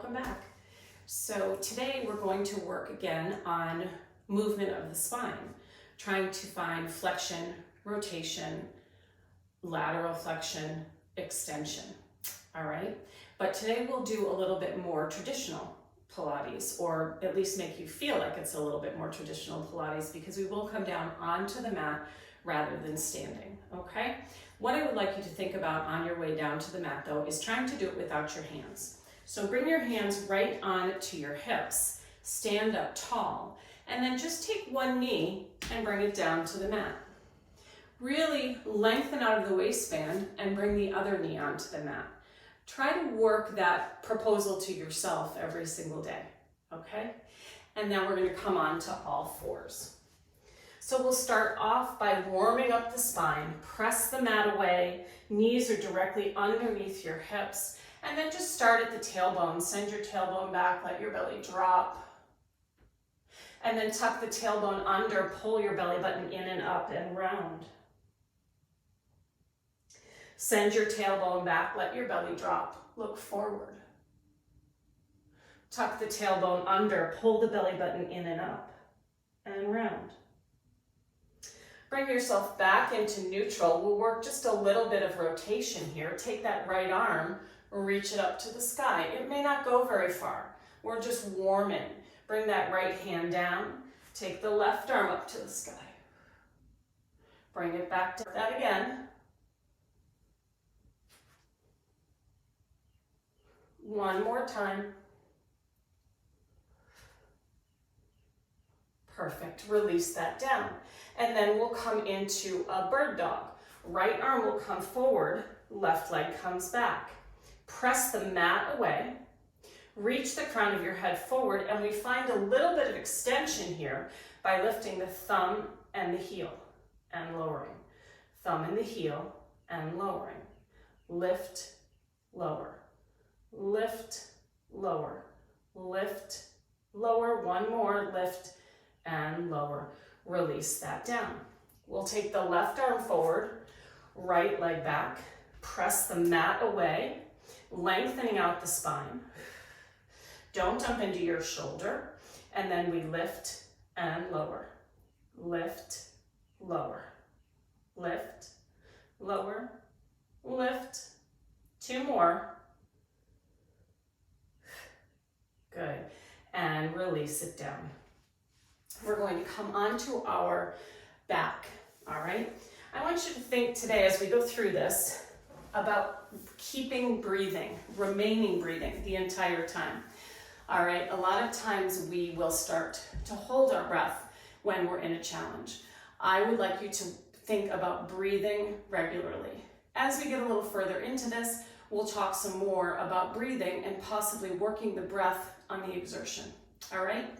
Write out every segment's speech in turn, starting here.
welcome back. So today we're going to work again on movement of the spine, trying to find flexion, rotation, lateral flexion, extension, all right? But today we'll do a little bit more traditional Pilates, or at least make you feel like it's a little bit more traditional Pilates, because we will come down onto the mat rather than standing, okay? What I would like you to think about on your way down to the mat though is trying to do it without your hands. So bring your hands right on to your hips, stand up tall, and then just take one knee and bring it down to the mat. Really lengthen out of the waistband and bring the other knee onto the mat. Try to work that proposal to yourself every single day, okay? And now we're gonna come on to all fours. So we'll start off by warming up the spine. Press the mat away, knees are directly underneath your hips, and then just start at the tailbone. Send your tailbone back, let your belly drop. And then tuck the tailbone under, pull your belly button in and up and round. Send your tailbone back, let your belly drop, look forward. Tuck the tailbone under, pull the belly button in and up and round. Bring yourself back into neutral. We'll work just a little bit of rotation here. Take that right arm, reach it up to the sky. It may not go very far. We're just warming. Bring that right hand down. Take the left arm up to the sky. Bring it back to that again. One more time. Perfect. Release that down. And then we'll come into a bird dog. Right arm will come forward, left leg comes back. Press the mat away. Reach the crown of your head forward, and we find a little bit of extension here by lifting the thumb and the heel and lowering. Thumb and the heel and lowering. Lift, lower. Lift, lower. Lift, lower. One more. Lift and lower. Release that down. We'll take the left arm forward, right leg back, press the mat away, lengthening out the spine. Don't dump into your shoulder, and then we lift and lower. Lift, lower. Lift, lower, lift. Two more. Good. And release it down. We're going to come onto our back, all right? I want you to think today as we go through this about keeping breathing, remaining breathing the entire time, all right? A lot of times we will start to hold our breath when we're in a challenge. I would like you to think about breathing regularly. As we get a little further into this, we'll talk some more about breathing and possibly working the breath on the exertion, all right?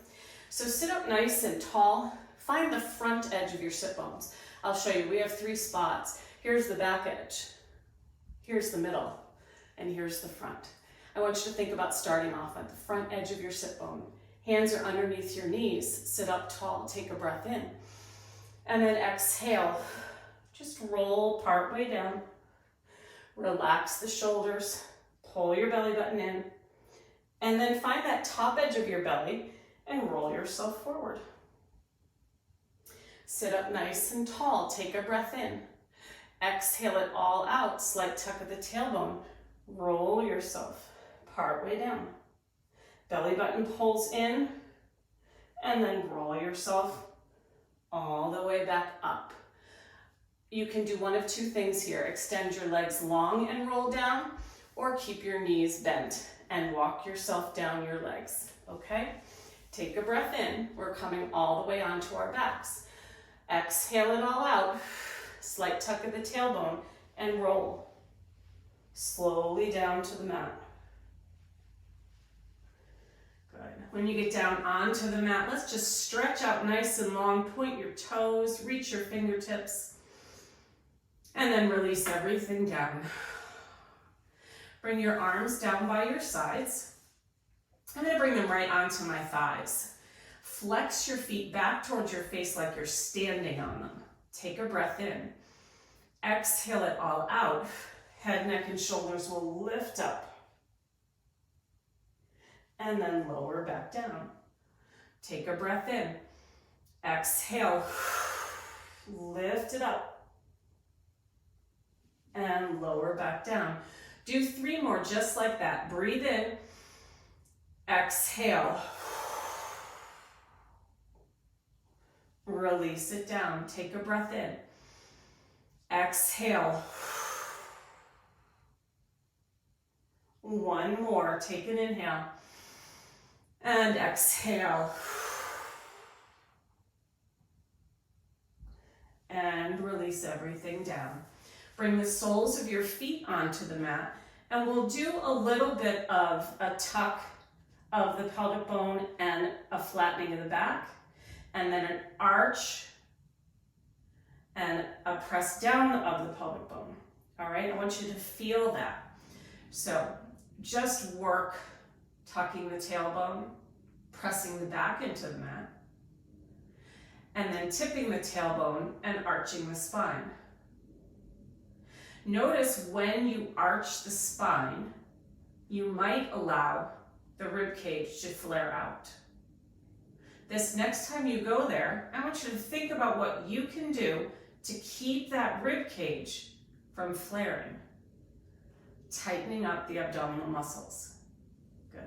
So sit up nice and tall. Find the front edge of your sit bones. I'll show you. We have 3 spots. Here's the back edge. Here's the middle. And here's the front. I want you to think about starting off at the front edge of your sit bone. Hands are underneath your knees. Sit up tall. Take a breath in. And then exhale. Just roll part way down. Relax the shoulders. Pull your belly button in. And then find that top edge of your belly and roll yourself forward. Sit up nice and tall. Take a breath in. Exhale it all out. Slight tuck of the tailbone. Roll yourself part way down. Belly button pulls in, and then roll yourself all the way back up. You can do one of 2 things here. Extend your legs long and roll down, or keep your knees bent and walk yourself down your legs, okay? Take a breath in. We're coming all the way onto our backs. Exhale it all out. Slight tuck of the tailbone and roll. Slowly down to the mat. Good. When you get down onto the mat, let's just stretch out nice and long. Point your toes, reach your fingertips, and then release everything down. Bring your arms down by your sides. I'm going to bring them right onto my thighs. Flex your feet back towards your face like you're standing on them. Take a breath in. Exhale it all out. Head, neck, and shoulders will lift up. and then lower back down. Take a breath in. Exhale. Lift it up. And lower back down. Do 3 more just like that. Breathe in. Exhale. Release it down. Take a breath in. Exhale. 1 more. Take an inhale. And exhale. And release everything down. Bring the soles of your feet onto the mat, and we'll do a little bit of a tuck of the pelvic bone and a flattening of the back, and then an arch and a press down of the pelvic bone. All right, I want you to feel that. So just work tucking the tailbone, pressing the back into the mat, and then tipping the tailbone and arching the spine. Notice when you arch the spine, you might allow the rib cage to flare out. This next time you go there, I want you to think about what you can do to keep that rib cage from flaring. Tightening up the abdominal muscles. Good.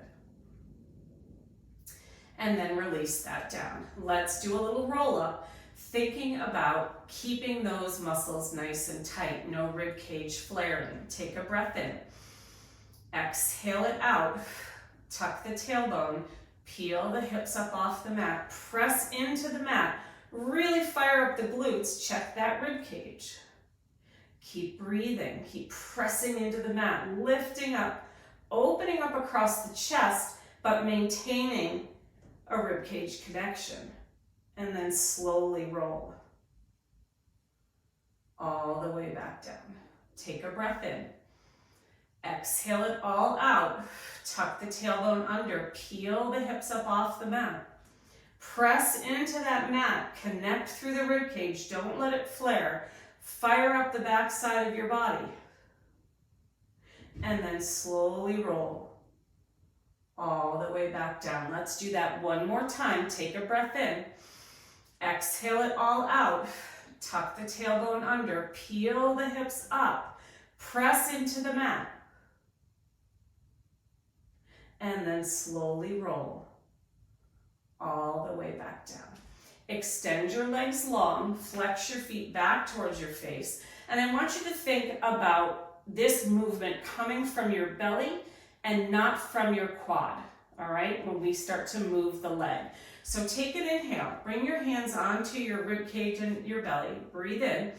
And then release that down. Let's do a little roll up, thinking about keeping those muscles nice and tight, no rib cage flaring. Take a breath in. Exhale it out. Tuck the tailbone. Peel the hips up off the mat. Press into the mat. Really fire up the glutes. Check that rib cage. Keep breathing. Keep pressing into the mat. Lifting up. Opening up across the chest, but maintaining a rib cage connection. And then slowly roll. All the way back down. Take a breath in. Exhale it all out. Tuck the tailbone under. Peel the hips up off the mat. Press into that mat. Connect through the rib cage. Don't let it flare. Fire up the back side of your body. And then slowly roll. All the way back down. Let's do that one more time. Take a breath in. Exhale it all out. Tuck the tailbone under. Peel the hips up. Press into the mat. And then slowly roll. All the way back down. Extend your legs long. Flex your feet back towards your face. And I want you to think about this movement coming from your belly and not from your quad. All right, when we start to move the leg. So take an inhale. Bring your hands onto your rib cage and your belly. Breathe in.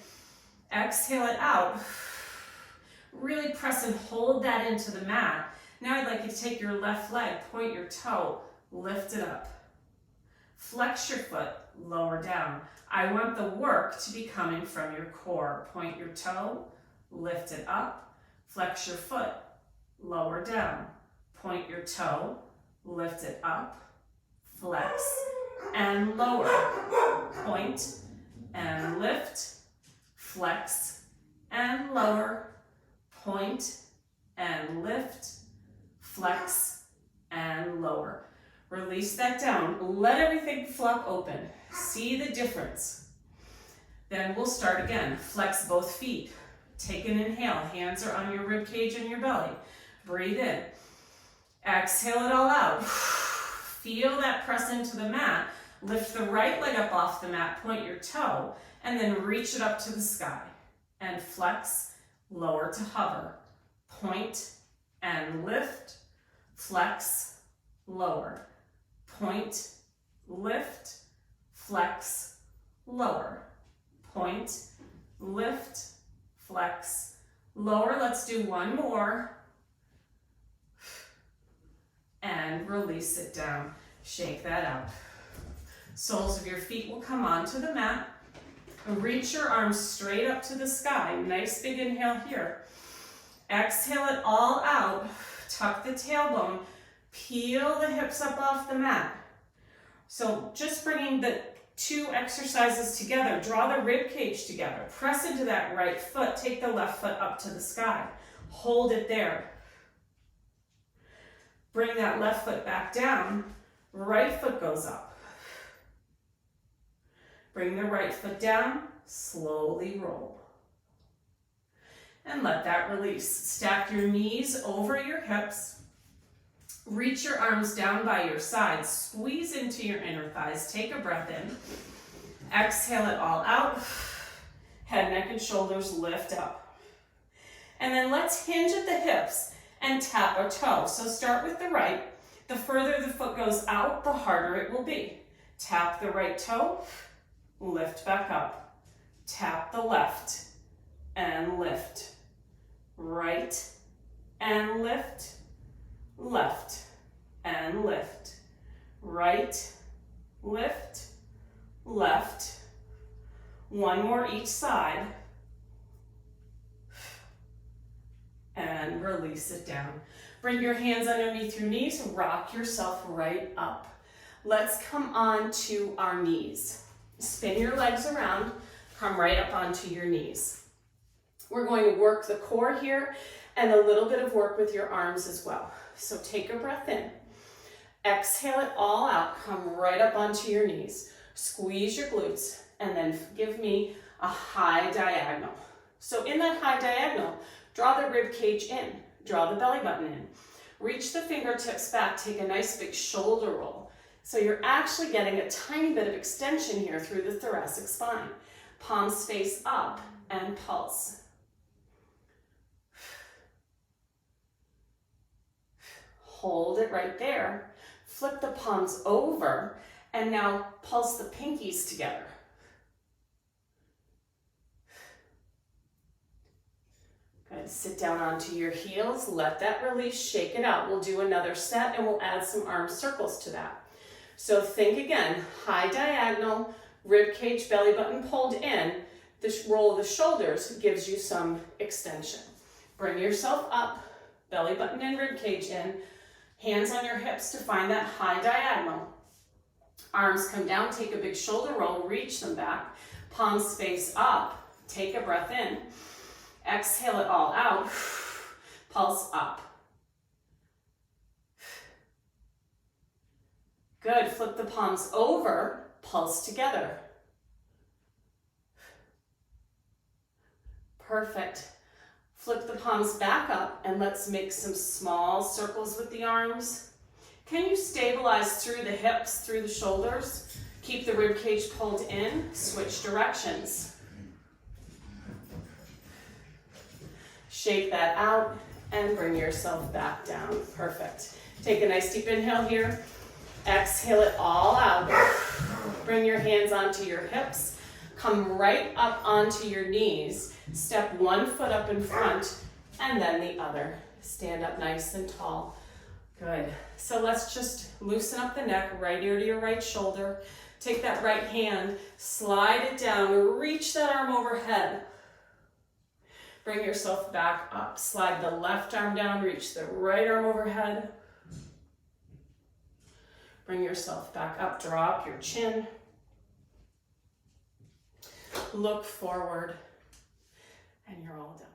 Exhale it out. Really press and hold that into the mat. Now I'd like you to take your left leg, point your toe, lift it up. Flex your foot, lower down. I want the work to be coming from your core. Point your toe, lift it up. Flex your foot, lower down. Point your toe, lift it up. Flex and lower. Point and lift. Flex and lower. Point and lift. Flex and lower. Release that down. Let everything flop open. See the difference. Then we'll start again. Flex both feet. Take an inhale. Hands are on your rib cage and your belly. Breathe in. Exhale it all out. Feel that press into the mat. Lift the right leg up off the mat. Point your toe. And then reach it up to the sky. And flex. Lower to hover. Point and lift. Flex. Lower. Point. Lift. Flex. Lower. Point. Lift. Flex. Lower. Let's do one more. And release it down. Shake that out. Soles of your feet will come onto the mat. Reach your arms straight up to the sky. Nice big inhale here. Exhale it all out. Tuck the tailbone. Peel the hips up off the mat. So just bringing the two exercises together. Draw the rib cage together. Press into that right foot. Take the left foot up to the sky. Hold it there. Bring that left foot back down, right foot goes up. Bring the right foot down, slowly roll. And let that release. Stack your knees over your hips. Reach your arms down by your sides. Squeeze into your inner thighs. Take a breath in. Exhale it all out. Head, neck, and shoulders lift up. And then let's hinge at the hips and tap a toe. So start with the right. The further the foot goes out, the harder it will be. Tap the right toe, lift back up. Tap the left and lift. Right and lift. Left and lift. Right, lift, left. One more each side. And release it down. Bring your hands underneath your knees. Rock yourself right up. Let's come on to our knees. Spin your legs around. Come right up onto your knees. We're going to work the core here and a little bit of work with your arms as well. So take a breath in. Exhale it all out. Come right up onto your knees. Squeeze your glutes and then give me a high diagonal. So in that high diagonal, draw the rib cage in. Draw the belly button in. Reach the fingertips back. Take a nice big shoulder roll. So you're actually getting a tiny bit of extension here through the thoracic spine. Palms face up and pulse. Hold it right there. Flip the palms over and now pulse the pinkies together. Good. Sit down onto your heels. Let that release. Shake it out. We'll do another set and we'll add some arm circles to that. So think again, high diagonal, rib cage, belly button pulled in. This roll of the shoulders gives you some extension. Bring yourself up, belly button in, rib cage in. Hands on your hips to find that high diagonal. Arms come down, take a big shoulder roll, reach them back. Palms face up, take a breath in. Exhale it all out. Pulse up. Good, flip the palms over, pulse together. Perfect. Flip the palms back up and let's make some small circles with the arms. Can you stabilize through the hips, through the shoulders? Keep the rib cage pulled in, switch directions. Shake that out and bring yourself back down. Perfect. Take a nice deep inhale here. Exhale it all out. Bring your hands onto your hips. Come right up onto your knees. Step one foot up in front and then the other. Stand up nice and tall. Good. So let's just loosen up the neck, right ear to your right shoulder. Take that right hand, slide it down, reach that arm overhead. Bring yourself back up. Slide the left arm down, reach the right arm overhead. Bring yourself back up, draw up your chin. Look forward, and you're all done.